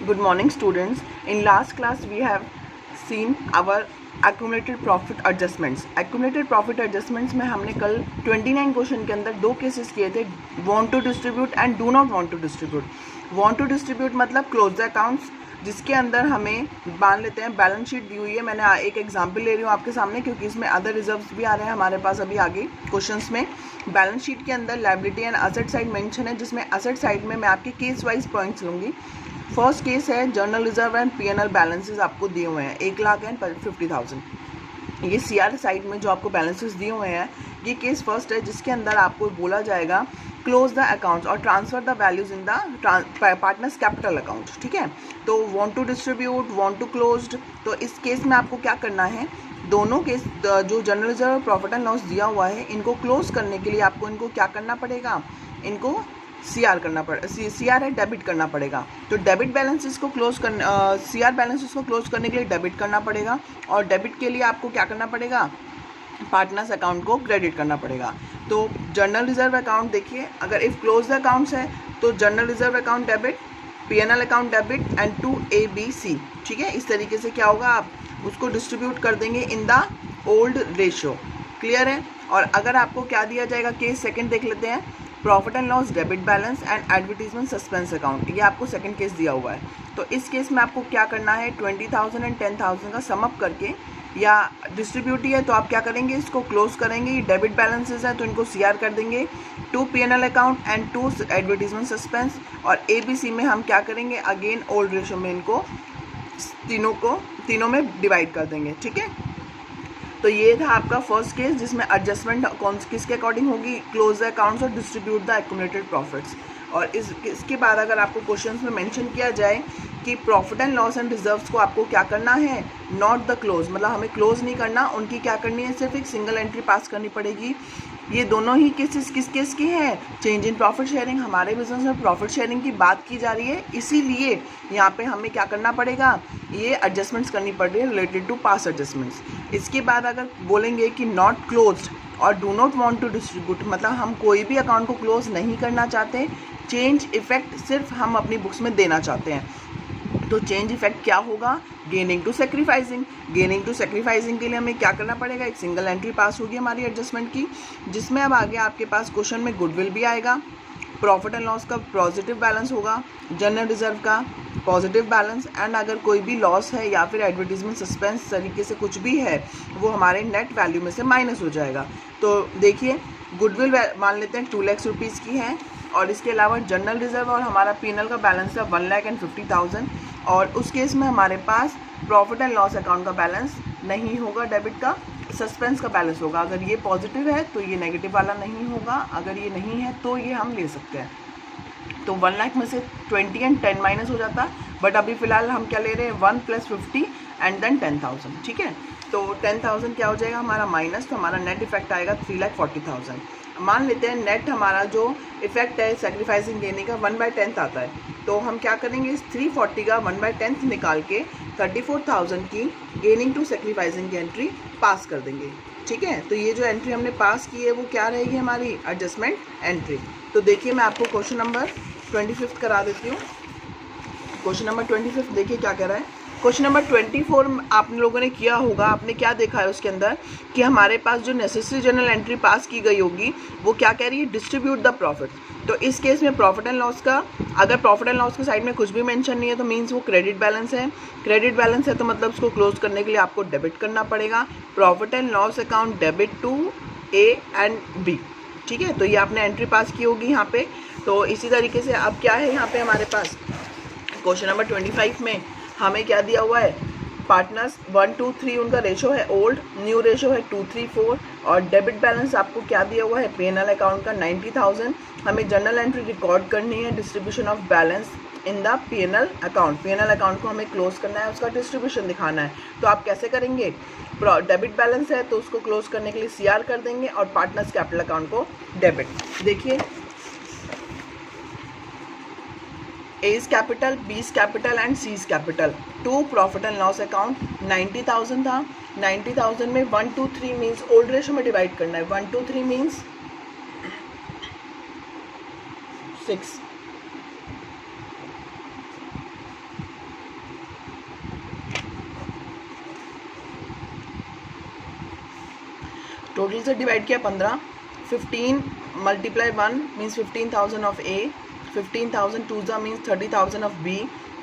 Good morning, students. In last class, we have seen our accumulated profit adjustments. Accumulated profit adjustments में हमने कल 29 question के अंदर दो केसेस किए थे, want to distribute and do not want to distribute. Want to distribute मतलब close the accounts, जिसके अंदर हमें मान लेते हैं बैलेंस शीट दी हुई है. मैंने एक एग्जांपल ले रही हूँ आपके सामने, क्योंकि इसमें अदर रिजर्व्स भी आ रहे हैं हमारे पास अभी आगे क्वेश्चंस में. बैलेंस शीट के अंदर liability and asset side mention है, जिसमें असेट साइड में मैं आपके केस वाइज पॉइंट्स लूँगी. फर्स्ट केस है general reserve and PNL balances आपको दिए हुए हैं 1,50,000. ये सीआर साइड में जो आपको बैलेंसेस दिए हुए हैं, ये केस फर्स्ट है, जिसके अंदर आपको बोला जाएगा क्लोज द अकाउंट्स और transfer the values in the partners capital account. ठीक है, तो want to distribute, want to closed. तो इस केस में आपको क्या करना है, दोनों केस जो general reserve profit and loss दिया हुआ है, इनको क्लोज करने के लिए आपको इनको क्या करना पड़ेगा, इनको सीआर करना पड़ेगा. सीआर है डेबिट करना पड़ेगा. तो डेबिट बैलेंसेस को क्लोज करने, सीआर बैलेंसेस को क्लोज करने के लिए डेबिट करना पड़ेगा, और डेबिट के लिए आपको क्या करना पड़ेगा, पार्टनर्स अकाउंट को क्रेडिट करना पड़ेगा. तो जनरल रिजर्व अकाउंट देखिए, अगर इफ क्लोज द अकाउंट्स है तो general reserve account debit, PNL account debit and to ABC. ठीक है, इस तरीके से क्या होगा, आप उसको डिस्ट्रीब्यूट कर देंगे in the old ratio. Clear है. और अगर आपको क्या दिया जाएगा, केस सेकंड देख लेते हैं, profit and loss debit balance and advertisement suspense account. ये आपको सेकंड केस दिया हुआ है. तो इस केस में आपको क्या करना है, 20,000 एंड 10,000 का समअप करके, या डिस्ट्रीब्यूट है तो आप क्या करेंगे, इसको क्लोज करेंगे. ये डेबिट बैलेंसेस हैं तो इनको सीआर कर देंगे, to PNL account and to advertisement suspense. और ABC में हम क्या करेंगे, अगेन ओल्ड रेशियो में इनको तीनों में डिवाइड कर देंगे. ठीक है, तो ये था आपका फर्स्ट केस, जिसमें एडजस्टमेंट किसके अकॉर्डिंग होगी, क्लोज द अकाउंट्स और डिस्ट्रीब्यूट द एक्यूमुलेटेड प्रॉफिट्स. और इसके बाद अगर आपको क्वेश्चंस में मेंशन किया जाए कि profit and loss and reserves को आपको क्या करना है, नॉट द क्लोज, मतलब हमें क्लोज नहीं करना, उनकी क्या करनी है, सिर्फ एक सिंगल एंट्री पास करनी पड़ेगी. ये दोनों ही केसेस किस केस की हैं, चेंज इन प्रॉफिट शेयरिंग. हमारे बिजनेस में प्रॉफिट शेयरिंग की बात की जा रही है, इसीलिए यहाँ पे हमें क्या करना पड़ेगा, ये एडजस्टमेंट्स करनी पड़ रही है रिलेटेड टू पास एडजस्टमेंट्स. इसके बाद अगर बोलेंगे कि नॉट क्लोज्ड और do not want to distribute, मतलब हम कोई भी अकाउंट को क्लोज नहीं करना चाहते, चेंज इफेक्ट सिर्फ हम अपनी बुक्स में देना चाहते हैं. तो चेंज इफेक्ट क्या होगा, gaining to sacrificing. Gaining to sacrificing के लिए हमें क्या करना पड़ेगा, एक सिंगल एंट्री पास होगी हमारी एडजस्टमेंट की, जिसमें अब आगे आपके पास क्वेश्चन में गुडविल भी आएगा, प्रॉफिट एंड लॉस का पॉजिटिव बैलेंस होगा, जनरल रिजर्व का पॉजिटिव बैलेंस, एंड अगर कोई भी लॉस है या फिर एडवर्टीजमेंट सस्पेंस तरीके से कुछ भी है, वो हमारे नेट वैल्यू में से माइनस हो जाएगा. तो देखिए, गुडविल मान लेते हैं 2 लाख रुपीज़ की है, और इसके अलावा जनरल रिजर्व और हमारा पीएनएल का बैलेंस है 1,50,000. और उस केस में हमारे पास प्रॉफिट एंड लॉस अकाउंट का बैलेंस नहीं होगा, डेबिट का, सस्पेंस का बैलेंस होगा. अगर ये पॉजिटिव है तो ये नेगेटिव वाला नहीं होगा, अगर ये नहीं है तो ये हम ले सकते हैं. तो 1 लाख में से 20 एंड 10 माइनस हो जाता, बट अभी फ़िलहाल हम क्या ले रहे हैं, 1 + 50 एंड देन 10,000. ठीक है, तो 10,000 क्या हो जाएगा हमारा माइनस, तो हमारा नेट इफेक्ट आएगा 3,40,000. मान लेते हैं नेट हमारा जो इफेक्ट है सेक्रीफाइसिंग देने का 1/10 आता है, तो हम क्या करेंगे, इस 340 का 1/10 निकाल के 34,000 की गेनिंग टू सेक्रीफाइसिंग की एंट्री पास कर देंगे. ठीक है, तो ये जो एंट्री हमने पास की है वो क्या रहेगी, हमारी एडजस्टमेंट एंट्री. तो देखिए, मैं आपको क्वेश्चन नंबर 25 करा देती हूँ. क्वेश्चन नंबर 25 देखिए क्या कह रहा है. क्वेश्चन नंबर 24 आप लोगों ने किया होगा, आपने क्या देखा है उसके अंदर, कि हमारे पास जो नेसेसरी जनरल एंट्री पास की गई होगी वो क्या कह रही है, डिस्ट्रीब्यूट द प्रॉफिट. तो इस केस में प्रॉफिट एंड लॉस का, अगर प्रॉफिट एंड लॉस के साइड में कुछ भी मेंशन नहीं है तो मीन्स वो क्रेडिट बैलेंस है. क्रेडिट बैलेंस है तो मतलब उसको क्लोज करने के लिए आपको डेबिट करना पड़ेगा. Profit and loss account debit to A and B. ठीक है, तो ये आपने एंट्री पास की होगी यहाँ पे. तो इसी तरीके से अब क्या है यहाँ पे हमारे पास क्वेश्चन नंबर 25 में हमें क्या दिया हुआ है, पार्टनर्स 1, 2, 3 उनका रेशो है ओल्ड, न्यू रेशो है 2, 3, 4, और डेबिट बैलेंस आपको क्या दिया हुआ है, पीएनएल अकाउंट का 90,000. हमें जर्नल एंट्री रिकॉर्ड करनी है, distribution of balance in the PNL account. PNL account को हमें क्लोज करना है, उसका डिस्ट्रीब्यूशन दिखाना है. तो आप कैसे करेंगे, डेबिट बैलेंस है तो उसको क्लोज करने के लिए सीआर कर देंगे, और पार्टनर्स कैपिटल अकाउंट को डेबिट. देखिए, A's capital, B's capital and C's capital. To profit and loss account 90,000 था. 90,000 में 1, 2, 3 मीन्स ओल्ड रेशो में डिवाइड करना है. 1, 2, 3 मीन्स 6. टोटल से डिवाइड किया 15, 15 multiply 1 means 15,000 of A, 15,000 two ज़ा मीन्स 30,000 ऑफ बी,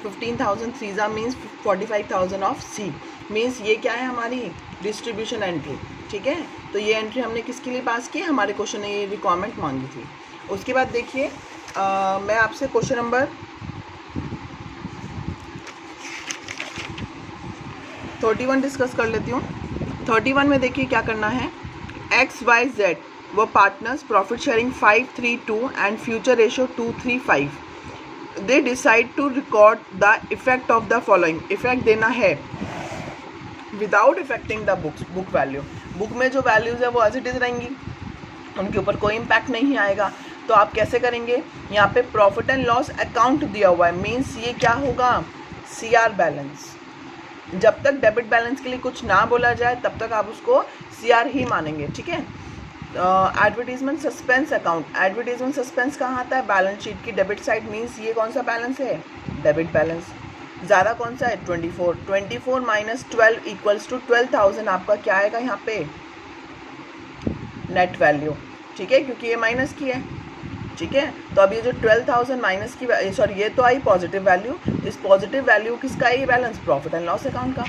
15,000 थ्री ज़ा मीन्स 45,000 ऑफ सी। मीन्स ये क्या है हमारी डिस्ट्रीब्यूशन एंट्री, ठीक है। तो ये एंट्री हमने किसके लिए पास की, हमारे क्वेश्चन ने ये रिक्वायरमेंट मांगी थी। उसके बाद देखिए मैं आपसे क्वेश्चन नंबर 31 डिस्कस कर लेती हूँ। 31 में देखिए क्या करना है, एक्स वाई जेड वो partners, profit sharing 5-3-2 and future ratio 2-3-5। They decide to record the effect of the following. Effect देना है without effecting the book value. Book में जो वैल्यूज़ है वो एज इट इज़ रहेंगी, उनके ऊपर कोई इम्पैक्ट नहीं आएगा। तो आप कैसे करेंगे, यहाँ पे प्रॉफिट एंड लॉस अकाउंट दिया हुआ है, मीन्स ये क्या होगा, CR बैलेंस। जब तक डेबिट बैलेंस के लिए कुछ ना बोला जाए तब तक आप उसको CR ही मानेंगे, ठीक है। Advertisement suspense account, advertisement suspense कहाँ आता है, बैलेंस शीट की डेबिट साइड, मीन्स ये कौन सा बैलेंस है, डेबिट बैलेंस। ज़्यादा कौन सा है, 24, 24 माइनस 12 इक्वल्स टू 12,000 आपका क्या आएगा यहाँ पे, नेट वैल्यू, ठीक है, क्योंकि ये माइनस की है, ठीक है। तो अब ये जो 12,000 माइनस की सॉरी ये तो आई पॉजिटिव वैल्यू, इस पॉजिटिव वैल्यू किसका है, ये balance profit and loss account का।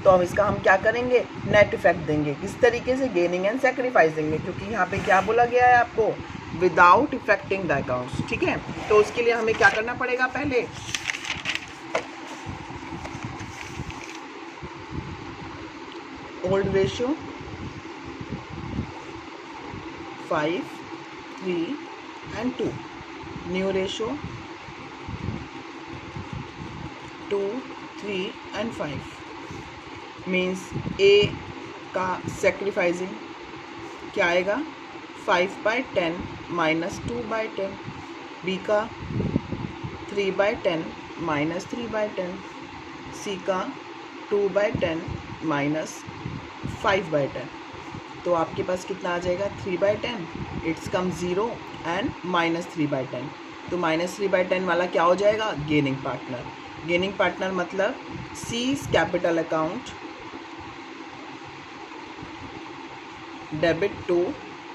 तो हम इसका हम क्या करेंगे, नेट इफेक्ट देंगे। किस तरीके से, गेनिंग एंड सेक्रीफाइस देंगे, क्योंकि यहाँ पे क्या बोला गया है आपको, विदाउट इफेक्टिंग द अकाउंट्स, ठीक है। तो उसके लिए हमें क्या करना पड़ेगा, पहले old ratio 5, 3 and 2, new ratio 2, 3 and 5। Means A का सेक्रीफाइसिंग क्या आएगा, 5/10 माइनस 2/10, बी का 3/10 माइनस 3/10, सी का 2/10 माइनस 5/10। तो आपके पास कितना आ जाएगा, 3/10, इट्स कम 0 एंड माइनस 3/10। तो माइनस 3/10 वाला क्या हो जाएगा, गेनिंग पार्टनर। गेनिंग पार्टनर मतलब C's capital account debit to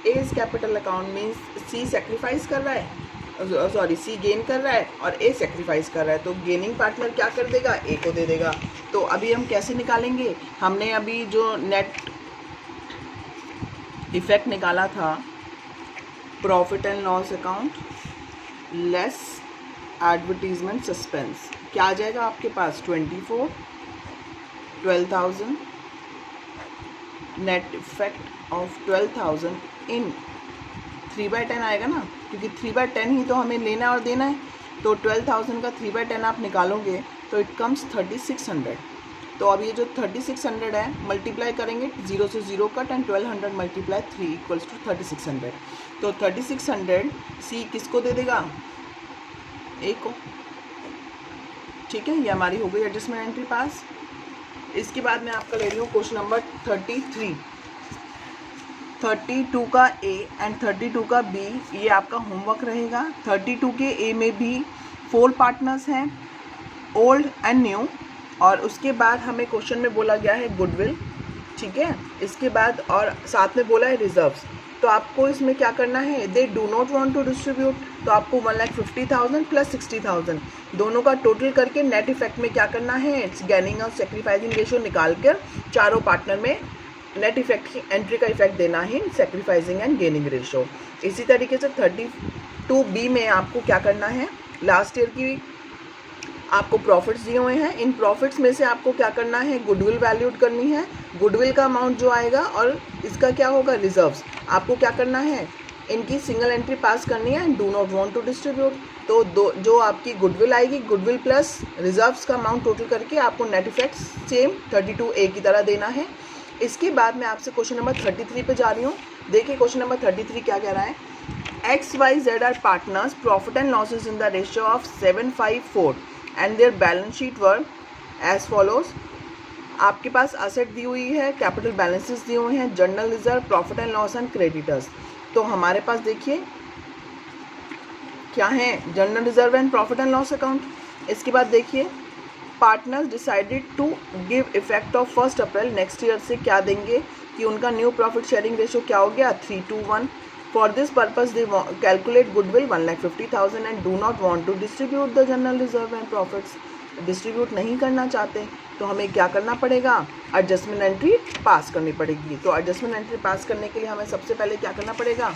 A's capital account, means C sacrifice कर रहा है, सॉरी सी गेन कर रहा है और ए सेक्रीफाइस कर रहा है। तो गेनिंग पार्टनर क्या कर देगा, ए को दे देगा। तो अभी हम कैसे निकालेंगे, हमने अभी जो नेट इफेक्ट निकाला था, profit and loss account less advertisement suspense, क्या आ जाएगा आपके पास, 24, 12,000 नेट इफेक्ट ऑफ 12,000 इन 3/10 आएगा ना, क्योंकि 3/10 ही तो हमें लेना और देना है। तो 12,000 का 3/10 आप निकालोगे तो इट कम्स 3600। तो अब ये जो 3600 है मल्टीप्लाई करेंगे, 0 से 0 cut and 1200 multiply 3 equals to 3600। तो 3600 सी किसको दे देगा, ए को, ठीक है। ये हमारी हो गई एडजस्टमेंट एंट्री पास। इसके बाद मैं आपका ले रही हूँ क्वेश्चन नंबर 33। 32 का ए एंड 32 का बी, ये आपका होमवर्क रहेगा। 32 के ए में भी 4 पार्टनर्स हैं, ओल्ड एंड न्यू, और उसके बाद हमें क्वेश्चन में बोला गया है गुडविल, ठीक है। इसके बाद और साथ में बोला है रिजर्व्स। तो आपको इसमें क्या करना है, they do not want to distribute, तो आपको 1,50,000 प्लस 60,000 दोनों का टोटल करके नेट इफेक्ट में क्या करना है, गेनिंग और सेक्रीफाइसिंग रेशियो निकाल कर चारों पार्टनर में नेट इफेक्ट की एंट्री का इफेक्ट देना है, सेक्रीफाइसिंग एंड गेनिंग रेशियो। इसी तरीके से 32B में आपको क्या करना है, लास्ट ईयर की आपको प्रॉफिट्स दिए हुए हैं, इन प्रॉफिट्स में से आपको क्या करना है, गुडविल वैल्यूड करनी है, गुडविल का अमाउंट जो आएगा, और इसका क्या होगा, रिजर्व्स। आपको क्या करना है, इनकी सिंगल एंट्री पास करनी है, डू नॉट वांट टू डिस्ट्रीब्यूट। तो जो आपकी गुडविल आएगी, गुडविल प्लस रिजर्व्स का अमाउंट टोटल करके आपको नेट इफेक्ट सेम 32A की तरह देना है। इसके बाद मैं आपसे क्वेश्चन नंबर 33 पे जा रही हूँ। देखिए क्वेश्चन नंबर 33 क्या कह रहा है, X Y Z are partners, profit and losses in the ratio of 7/5/4 and their balance sheet were as follows. आपके पास असेट दी हुई है, कैपिटल बैलेंसेस दिए हुए हैं, general reserve, profit and loss and creditors. तो हमारे पास देखिए क्या है, general reserve and profit and loss account. इसके बाद देखिए partners decided to give effect of 1 April, next year से क्या देंगे, कि उनका न्यू प्रॉफिट शेयरिंग रेशियो क्या हो गया 3:1. For this purpose they calculate goodwill 1,50,000 and do not want to distribute the general reserve and profits. Distribute नहीं करना चाहते तो हमें क्या करना पड़ेगा, एडजस्टमेंट एंट्री पास करनी पड़ेगी. तो एडजस्टमेंट एंट्री पास करने के लिए हमें सबसे पहले क्या करना पड़ेगा,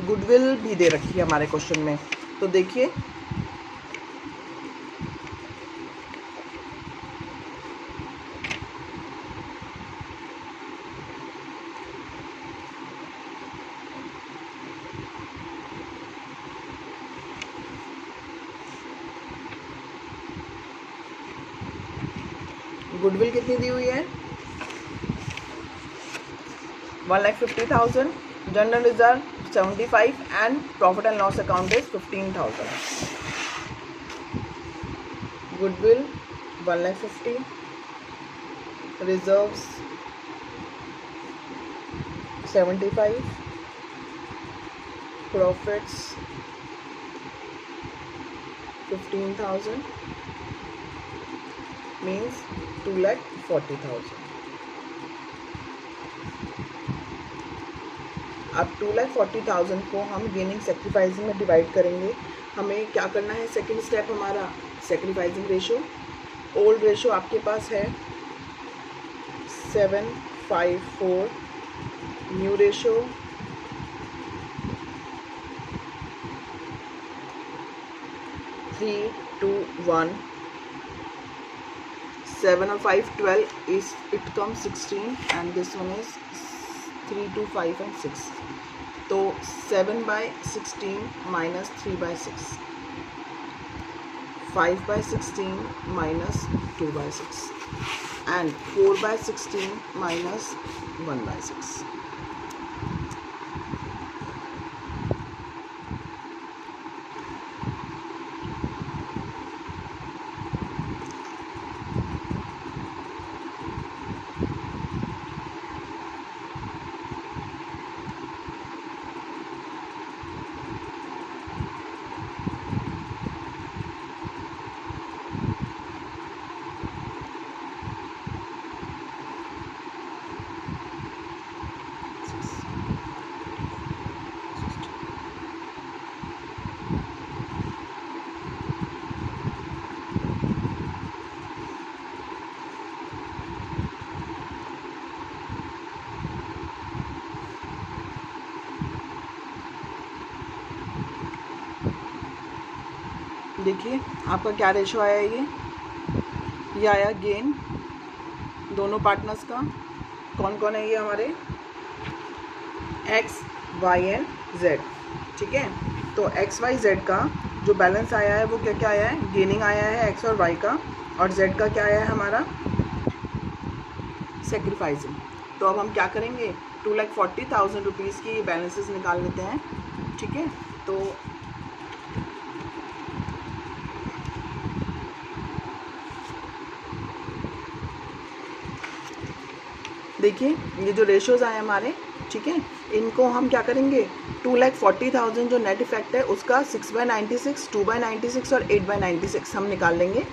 गुडविल भी दे रखी है हमारे क्वेश्चन में. तो देखिए गुडविल कितनी दी हुई है 1,50,000, general reserve 75 and profit and loss account is 15,000. Goodwill 1,50,000, reserves 75, profits 15,000 means 2,40,000. अब 2,40,000 को हम गेनिंग सेक्रीफाइसिंग में डिवाइड करेंगे. हमें क्या करना है, सेकंड स्टेप हमारा सेक्रीफाइसिंग रेशो. ओल्ड रेशो आपके पास है 7:5:4, न्यू रेशो 3:1. 7 और 5 12 is it comes 16 and this one is 3, 2, 5 and 6. तो 7/16 minus 3/6, 5/16 minus 2/6 and 4/16 minus 1/6. देखिए आपका क्या रेशो आया, ये आया गेन दोनों पार्टनर्स का. कौन कौन है ये हमारे, एक्स वाई एंड जेड. ठीक है, तो एक्स वाई जेड का जो बैलेंस आया है वो क्या क्या आया है, गेनिंग आया है एक्स और वाई का, और जेड का क्या आया है हमारा सेक्रीफाइसिंग. तो अब हम क्या करेंगे, 2,40,000 रुपीज़ की बैलेंसेस निकाल लेते हैं. ठीक है, तो देखिए ये जो रेशोज़ आए हमारे, ठीक है, इनको हम क्या करेंगे, 2,40,000 जो नेट इफेक्ट है उसका 6/96, 2/96 और 8/96 हम निकाल लेंगे.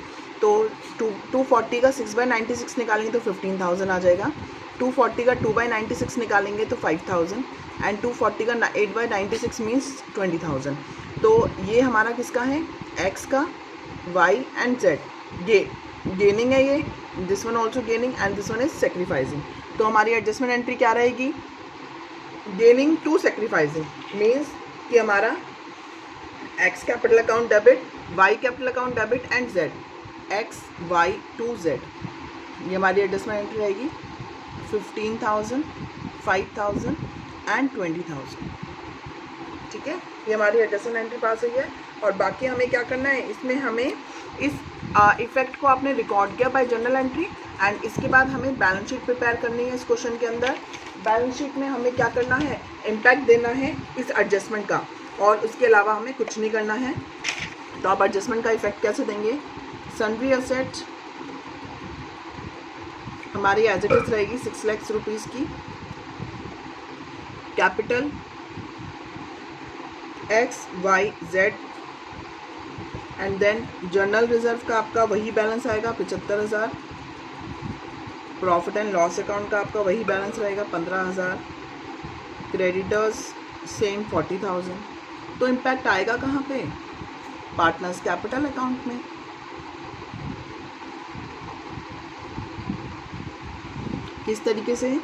तो 240 का 6/96 निकालेंगे तो 15,000 आ जाएगा. 240 का 2/96 निकालेंगे तो 5,000 एंड 240 का 8/96 मीन्स 20,000. तो ये हमारा किसका है, एक्स का, वाई एंड जेड. ये गेनिंग है, ये this one also gaining and this one is sacrificing. तो हमारी एडजस्टमेंट एंट्री क्या रहेगी, गेनिंग टू सेक्रीफाइसिंग मीन्स कि हमारा X capital account debit, Y capital account debit and Z, X Y to Z. ये हमारी एडजस्टमेंट एंट्री रहेगी 15,000, 5,000 and 20,000. ठीक है, ये हमारी एडजस्टमेंट एंट्री पास हुई है. और बाकी हमें क्या करना है, इसमें हमें इस इफेक्ट को आपने रिकॉर्ड किया बाय जर्नल एंट्री एंड इसके बाद हमें बैलेंस शीट प्रिपेयर करनी है. इस क्वेश्चन के अंदर बैलेंस शीट में हमें क्या करना है, इम्पैक्ट देना है इस एडजस्टमेंट का, और उसके अलावा हमें कुछ नहीं करना है. तो आप एडजस्टमेंट का इफेक्ट कैसे देंगे, सन्ड्री एसेट हमारी एज इट इज रहेगी 6 लाख रुपीज़ की. Capital X Y Z and then general reserve का आपका वही बैलेंस आएगा 75,000. प्रॉफिट एंड लॉस अकाउंट का आपका वही बैलेंस रहेगा 15,000, क्रेडिटर्स सेम 40,000। तो इम्पैक्ट आएगा कहाँ पे? पार्टनर्स कैपिटल अकाउंट में। किस तरीके से?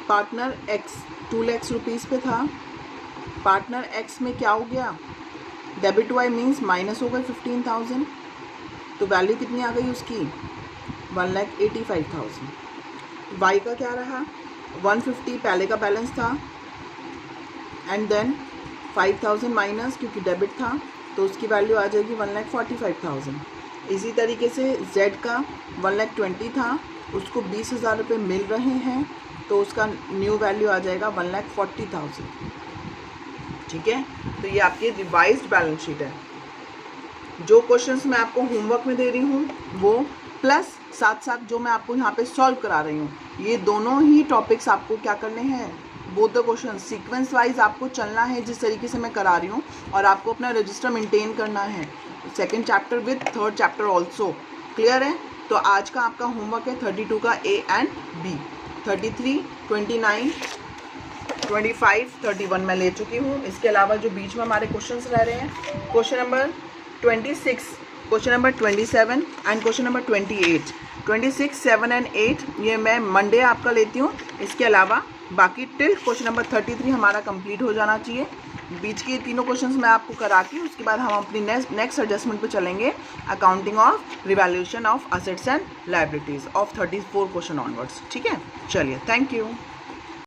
पार्टनर एक्स 2 लाख रुपीज़ पे था, पार्टनर एक्स में क्या हो गया? डेबिट वाई मीन्स माइनस हो गए 15,000, तो वैल्यू कितनी आ गई उसकी? 1,85,000। वाई का क्या रहा? 150 पहले का बैलेंस था, एंड देन 5,000 माइनस, क्योंकि डेबिट था तो उसकी वैल्यू आ जाएगी 1,45,000। इसी तरीके से जेड का 1,20,000 था, उसको 20,000 रुपये मिल रहे हैं, तो उसका न्यू वैल्यू आ जाएगा 1,40,000। ठीक है, तो ये आपकी रिवाइज्ड बैलेंस शीट है। जो क्वेश्चंस मैं आपको होमवर्क में दे रही हूँ वो प्लस साथ साथ जो मैं आपको यहाँ पे सॉल्व करा रही हूँ, ये दोनों ही टॉपिक्स आपको क्या करने हैं? Both the question sequence wise आपको चलना है जिस तरीके से मैं करा रही हूँ, और आपको अपना रजिस्टर मेंटेन करना है, second chapter with third chapter also. Clear है? तो आज का आपका होमवर्क है 32 का ए एंड बी, 33, 29, 25, 31 मैं ले चुकी हूँ। इसके अलावा जो बीच में हमारे क्वेश्चंस रह रहे हैं, question number 26, question number 27 and question number 28, 26, 7 and 8 ये मैं मंडे आपका लेती हूँ। इसके अलावा बाकी टिल क्वेश्चन नंबर 33 हमारा कंप्लीट हो जाना चाहिए। बीच के तीनों क्वेश्चंस मैं आपको करा के उसके बाद हम अपनी नेक्स्ट एडजस्टमेंट पे चलेंगे, accounting of revaluation of assets and liabilities of 34 question onwards. ठीक है, चलिए, थैंक यू।